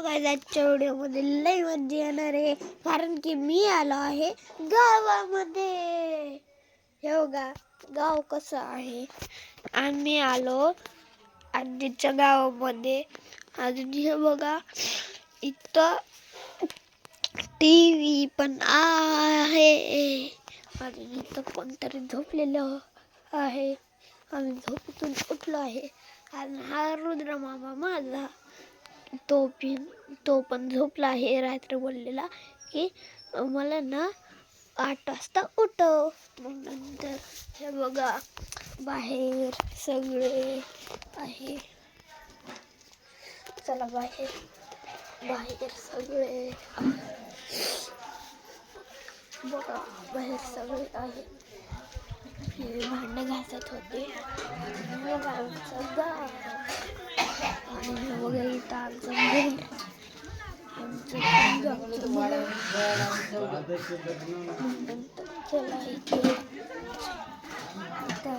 आजच्या व्हिडिओमध्ये लई मजा येणार आहे, कारण की मी आलो आहे गावामध्ये. हे बघा गाव कसं आहे. आम्ही आलो आजीच्या गावामध्ये. आजी हे बघा इथं टीव्ही पण आहे. आणि इथं कोणतरी झोपलेलं आहे. आम्ही झोपेतून उठलो आहे. आणि हा रुद्र मामा माझा, तो पण झोपला आहे. रात्री बोललेला की मला ना 8 वाजता उठव. मग नंतर हे बघा बाहेर सगळे आहे. चला बाहेर सगळे बघा, बाहेर सगळे आहे. हे भांडे घासत होते. बघा आमचं गाव. आणि हे बघा इथं आमचं घर. नंतर चला इथे बघा